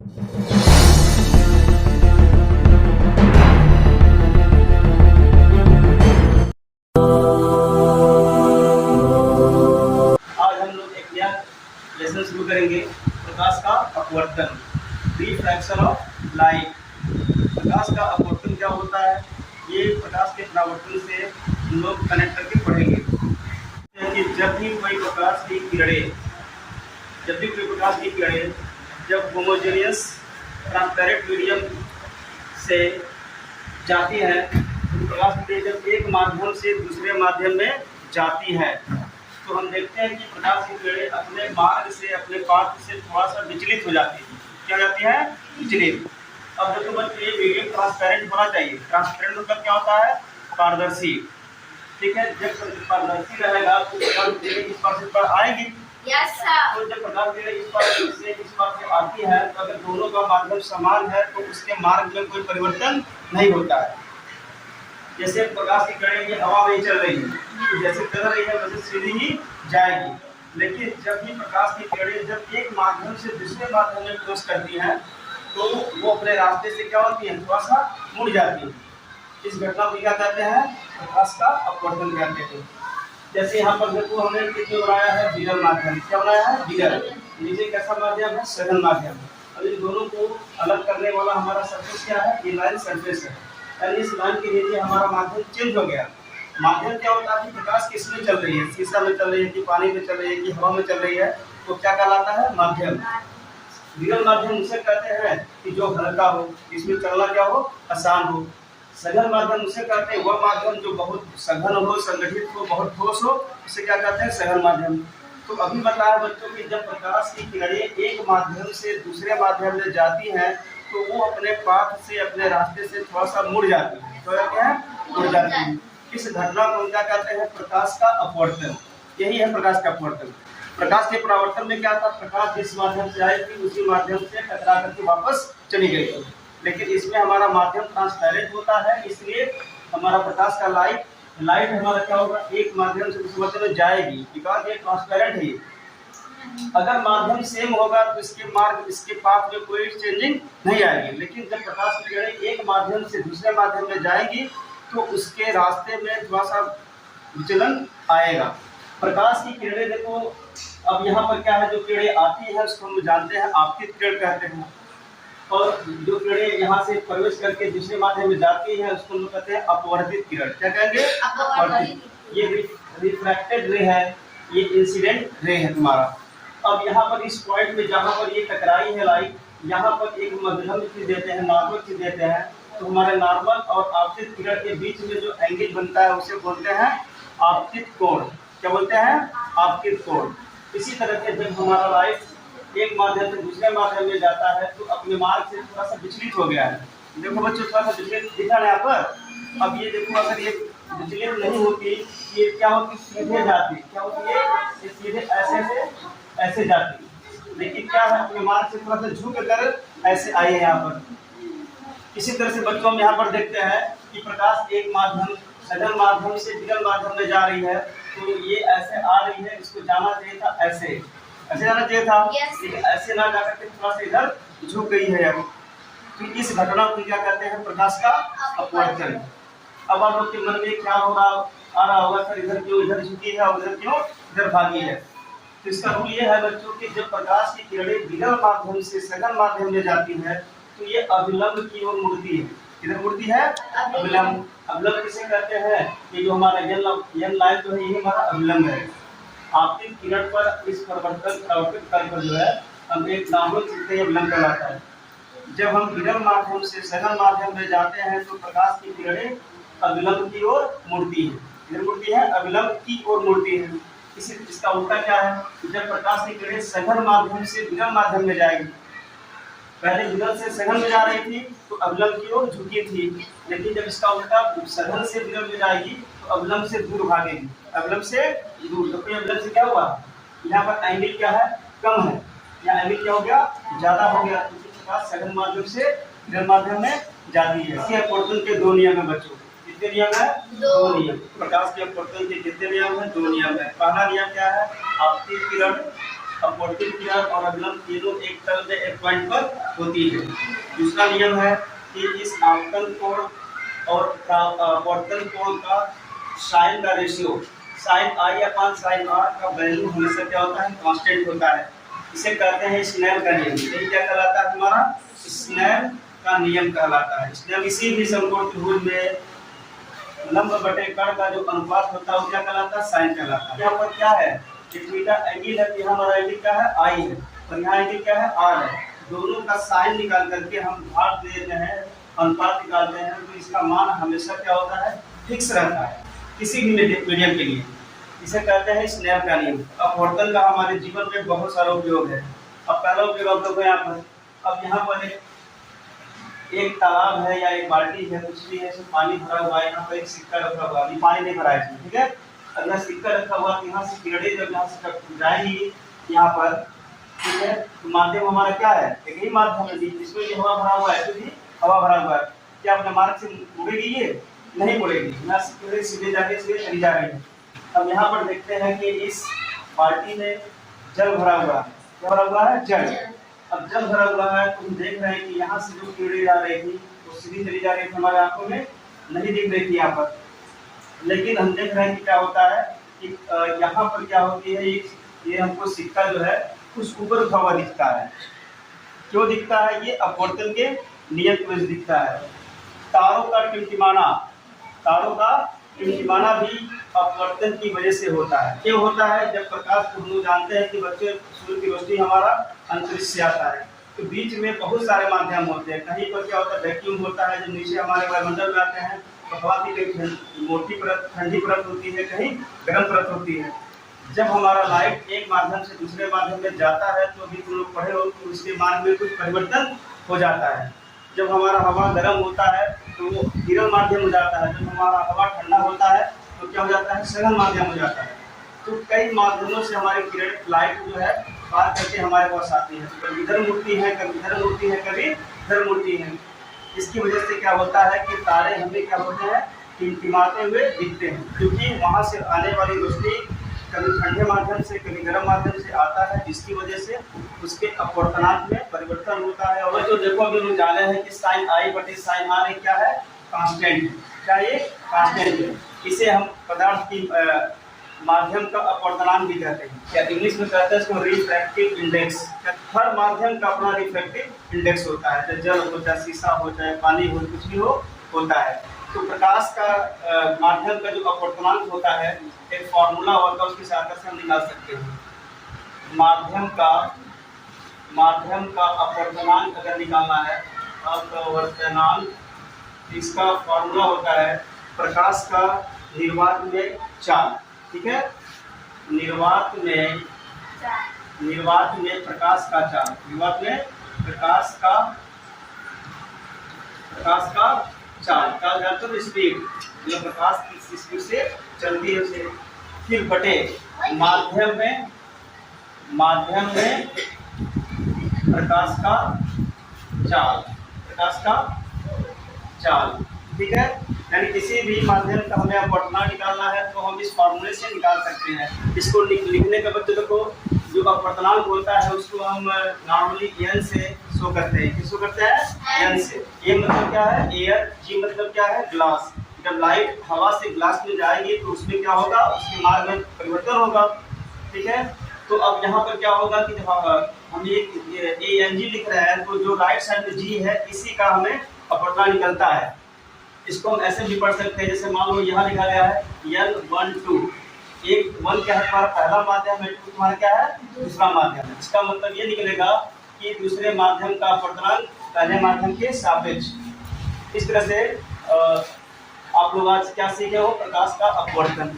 आज हम लोग एक नया लेसन शुरू करेंगे, प्रकाश का अपवर्तन, रिफ्रैक्शन ऑफ लाइट। प्रकाश का अपवर्तन क्या होता है? ये प्रकाश के परावर्तन से हम लोग कनेक्ट करके पढ़ेंगे कि जब भी कोई प्रकाश की किरणें जब होमोजेनियस ट्रांसपेरेंट मीडियम से जाती है, तो प्रकाश की किरणें जब एक माध्यम से दूसरे माध्यम में जाती है, तो हम देखते हैं कि प्रकाश की किरणें अपने मार्ग से, अपने पाथ से थोड़ा सा विचलित हो जाती है। क्या जाती है? विचलित। अब देखो बच्चों, ये मीडियम ट्रांसपेरेंट होना चाहिए। ट्रांसपेरेंट मतलब क्या होता है? पारदर्शी। ठीक है, जब पारदर्शी रहेगा तो प्रकाश की किरणें इस पार से पर आएगी। तो जब प्रकाश की किरणें इस पार से इस पार से आती है, तो अगर दोनों का माध्यम समान है तो उसके मार्ग में कोई परिवर्तन नहीं होता है। जैसे प्रकाश की किरणें ये हवा में चल रही है, तो जैसे चल रही है वैसे सीधी ही जाएगी। लेकिन जब भी प्रकाश की किरणें जब एक माध्यम से दूसरे माध्यम में क्रॉस करती हैं, तो वो अपने रास्ते से क्या होती है? थोड़ा सा मुड़ जाती है। इस घटना को क्या कहते हैं? प्रकाश का अपवर्तन कहते हैं। जैसे यहाँ पर देखो, हमने किसमें बनाया है? विरल माध्यम। क्या बनाया है? विरल। नीचे कैसा माध्यम है? सघन माध्यम। अब इन दोनों को अलग करने वाला हमारा सरफेस क्या है? ये लाइन सरफेस है। यानी इस लाइन के नीचे हमारा माध्यम चेंज हो गया। माध्यम क्या होता है? कि प्रकाश किसमें चल रही है? शीशा में चल रही है कि पानी में चल रही है कि हवा में चल रही है, तो क्या कहलाता है? माध्यम। विरल माध्यम उसे कहते हैं कि जो हल्का हो, जिसमें चलना क्या हो? आसान हो। सघन माध्यम उसे कहते हैं वह माध्यम जो बहुत सघन हो, संगठित हो, बहुत ठोस हो, उसे क्या कहते हैं? सघन माध्यम। तो अभी बताया बच्चों कि जब प्रकाश की किरणें एक माध्यम से दूसरे माध्यम में जाती हैं, तो वो अपने पाथ से, अपने रास्ते से थोड़ा सा मुड़ जाती है। तो क्या है? मुड़ जाती है। इस घटना को क्या कहते हैं? प्रकाश का अपवर्तन। यही है प्रकाश का अपवर्तन। प्रकाश के परावर्तन में क्या था? प्रकाश जिस माध्यम से आई थी उसी माध्यम से टकरा करके वापस चली गई थी। लेकिन इसमें हमारा माध्यम ट्रांसपेरेंट होता है, इसलिए हमारा प्रकाश का लाइट हमारा क्या होगा? एक माध्यम से दूसरे माध्यम में जाएगी, बिकॉज ये ट्रांसपेरेंट है। अगर माध्यम सेम होगा तो इसके मार्ग, इसके पाथ में कोई चेंजिंग नहीं आएगी। लेकिन जब प्रकाश की किरणें एक माध्यम से दूसरे माध्यम में जाएगी, तो उसके रास्ते में थोड़ा सा विचलन आएगा। प्रकाश की किरणें देखो, अब यहाँ पर क्या है? जो किरणें आती है उसको हम जानते हैं आपतित किरण कहते हैं, और जो किरणें यहाँ से प्रवेश करके दूसरे माध्यम में जाती है उसको हम कहते हैं अपवर्तित किरण। क्या कहेंगे? अपवर्तित। ये रिफ्रैक्टेड रे है, ये इंसिडेंट रे है तुम्हारा। अब यहाँ पर इस पॉइंट में जहाँ पर ये टकराई है लाइट, यहाँ पर एक मध्यम चीज देते हैं, नॉर्मल चीज देते हैं, तो हमारे नॉर्मल और आपतित किरण के बीच में जो एंगल बनता है उसे बोलते हैं आपतित कोण। क्या बोलते हैं? आपतित कोण। इसी तरह से जब हमारा लाइट एक माध्यम से दूसरे माध्यम में जाता है, तो अपने मार्ग से थोड़ा सा विचलित हो गया है। देखो बच्चों, थोड़ा सा विचलित दिखा है यहाँ पर। अब ये देखो, अगर ये विचलित नहीं होती, ये क्या होती? सीधे जाती। क्या होती है? ये सीधे ऐसे से ऐसे जाती। लेकिन क्या है? अपने मार्ग से थोड़ा सा झुक कर ऐसे आई है यहाँ पर। इसी तरह से बच्चों हम यहाँ पर देखते हैं कि प्रकाश एक माध्यम, सघन माध्यम से विरल माध्यम में जा रही है, तो ये ऐसे आ रही है, इसको जाना चाहिए था ऐसे जाना चाहिए था, लेकिन ऐसे ना जा करके थोड़ा सा इधर झुक गई है यार। तो इस घटना को क्या कहते हैं? प्रकाश का अपवर्तन। अब आप लोग के मन में क्या आ रहा होगा? सर इधर क्यों इधर झुकी है और इधर क्यों इधर भागी है? तो इसका रूल ये है बच्चों कि जब प्रकाश की किरणें विरल माध्यम से सघन माध्यम में जाती है, तो ये अभिलंब की ओर मुड़ती है। किधर मुड़ती है? अभिलंब। अभिलंब किसे कहते हैं? ये जो हमारा यन लाइन जो है, ये हमारा अभिलंब है। आपतित किरण पर इस परावर्तित तल पर जो है हम एक नार्मल चीज से अभिलंब कहलाता है। जब हम विरल माध्यम से सघन माध्यम में जाते हैं, तो प्रकाश की किरणें अभिलंब की ओर मुड़ती है। किधर मुड़ती है? अभिलंब की ओर मुड़ती है। इसका उल्टा क्या है? जब प्रकाश की किरणें सघन माध्यम से विरल माध्यम में जाएगी, पहले विरल से सघन में जा रही थी तो अभिलंब की ओर झुकी थी, लेकिन जब इसका उल्टा सघन से विरल में जाएगी तो अभिलंब से दूर भागेगी। अभिलंब से दूर। तो अभिलंब से क्या हुआ? यहाँ पर एंगल क्या है? कम है। यहाँ एंगल क्या हो गया? ज्यादा हो गया। तो प्रकाश सघन माध्यम से विरल माध्यम में जाती है। इसके अपवर्तन के दो नियम है बच्चों। कितने नियम है? दो नियम। प्रकाश के अपवर्तन के कितने नियम है? दो नियम है। पहला नियम क्या है? आपतित किरण, अपवर्तित किरण और अभिलंब तीनों एक तल में एक पॉइंट पर होती है। दूसरा नियम है कि इस आपतन कोण और अपवर्तन कोण का साइन का ratio sine I upon sine R का वैल्यू हमेशा क्या होता है, कांस्टेंट होता है। इसे कहते हैं स्नेल का नियम। यही क्या कहलाता है, हमारा स्नेल का नियम कहलाता है। स्नेल किसी भी समकोण त्रिभुज में लंब बटे कर्ण का जो अनुपात होता है वो क्या कहलाता है, साइन कहलाता है। यहाँ पर क्या है कि थीटा एंगल है, यहाँ हमारा एंगल क्या है, आई है, और यहाँ एंगल क्या है, आर है। दोनों का साइन निकाल करके हम भाग देते हैं, अनुपात निकालते हैं, तो इसका मान हमेशा क्या होता है, फिक्स रहता है किसी भी मीडियम के लिए। इसे कहते हैं स्नेल का नियम। अपवर्तन का हमारे जीवन में बहुत सारा उपयोग है। अब पहला उपयोग आप देखो यहाँ पर, अब यहाँ पर एक तालाब है या एक बाल्टी है, कुछ भी है, इसमें पानी भरा हुआ है, यहाँ पर एक सिक्का रखा हुआ है, पानी नहीं भरा है इसमें, ठीक है। अब यहाँ सिक्का रखा हुआ है, यहाँ से किरणें जब यहाँ से जाएंगी यहाँ पर, ठीक है, तो माध्यम हमारा क्या है, एक ही माध्यम है जिसमें ये हवा भरा हुआ है, तो भी हवा भरा हुआ है। क्या अपने मार्ग से मुड़ेगी, ये नहीं मुड़ेगी, यहाँ से किरणें सीधे जाके सीधे चली जा रही है। अब यहाँ पर देखते हैं कि इस बाल्टी में जल भरा हुआ है, क्या भरा हुआ है, जल। अब जल भरा हुआ है तो हम देख रहे हैं कि यहाँ से जो किरणें जा रही थी वो सीधी चली जा रही थी, हमारे आंखों में नहीं दिख रही थी यहाँ पर। लेकिन हम देख रहे हैं कि क्या होता है कि यहाँ पर क्या होती है, ये हमको सिक्का जो है कुछ ऊपर उठा हुआ दिखता है। क्यों दिखता है, ये अपवर्तन के नियम की वजह से दिखता है। तारों का टिमटिमाना भी अपवर्तन की वजह से होता है। क्यों होता है, जब प्रकाश को हम लोग जानते हैं कि बच्चे सूर्य की रोशनी हमारा अंतरिक्ष से आता है, तो बीच में बहुत सारे माध्यम होते हैं। कहीं पर क्या होता है, वैक्यूम होता है, जब नीचे हमारे वायुमंडल में आते हैं तो हवा की कहीं मोटी परत, ठंडी परत होती है, कहीं गर्म परत होती है। जब हमारा लाइट एक माध्यम से दूसरे माध्यम में जाता है तो अभी तुम लोग पढ़े हो तो उसके मार्ग में कुछ परिवर्तन हो जाता है। जब हमारा हवा गर्म होता है तो वो किरण माध्यम हो जाता है, जब हमारा हवा ठंडा होता है तो क्या हो जाता है, सघन माध्यम हो जाता है। तो कई माध्यमों से हमारी किरण लाइट जो है पार करके हमारे पास आती है, कभी इधर मुड़ती है, कभी इधर मुड़ती है, कभी इधर मुड़ती है। इसकी वजह से क्या होता है कि तारे हमें क्या होते हैं, टिमटिमाते हुए दिखते हैं, क्योंकि वहाँ से आने वाली रोशनी कभी ठंडे माध्यम से कभी गर्म माध्यम से आता है, जिसकी वजह से उसके अपवर्तनांक में परिवर्तन होता है। और जो देखो अभी हम जाने हैं कि साइन आई बटे साइन आर क्या है, कांस्टेंट। क्या ये कांस्टेंट है। इसे हम पदार्थ की माध्यम का अपवर्तनांक भी कहते हैं, क्या इंग्लिश में कहते हैं इसको रिफ्रैक्टिव इंडेक्स। हर माध्यम का अपना रिफ्रैक्टिव इंडेक्स होता है, चाहे जल हो, चाहे शीशा हो, चाहे पानी हो, कुछ भी हो, होता है। तो प्रकाश का माध्यम का जो अपवर्तनांक होता है, एक फॉर्मूला होता है, उसकी सहायता से हम निकाल सकते हैं। माध्यम का अपवर्तनांक अगर निकालना है, अपवर्तनांक, इसका फॉर्मूला होता है प्रकाश का निर्वात में चाल, ठीक है, निर्वात में प्रकाश का चाल, निर्वात में प्रकाश का चाल जानते हो, स्पीड, जो प्रकाश की स्पीड से चलती है उसे, फिर बटे माध्यम में प्रकाश का चाल, ठीक है। यानी किसी भी माध्यम का हमें अपवर्तनांक निकालना है तो हम इस फॉर्मूले से निकाल सकते हैं। इसको लिखने के बच्चों को जो अपवर्तनांक होता है उसको हम नॉर्मली एन से शो करते हैं। किसको करते हैं, एन से। ए मतलब क्या है, एयर, जी मतलब क्या है, ग्लास। जब लाइट हवा से ग्लास में जाएगी तो उसमें क्या होगा, उसके मार्ग में परिवर्तन होगा, ठीक है। तो अब यहाँ पर क्या होगा कि जब हम ये ए एन जी लिख रहे हैं तो जो राइट साइड में जी है इसी का हमें अपवर्तनांक निकलता है। इसको हम ऐसे भी पढ़ सकते हैं, जैसे मान लो यहाँ लिखा गया है N12, एक 1 क्या है हमारा पहला माध्यम है, 2 तुम्हारा क्या है दूसरा माध्यम है। इसका मतलब ये निकलेगा कि दूसरे माध्यम का अपवर्तनांक पहले माध्यम के सापेक्ष। इस तरह से आप लोग आज क्या सीखे हो, प्रकाश का अपवर्तन।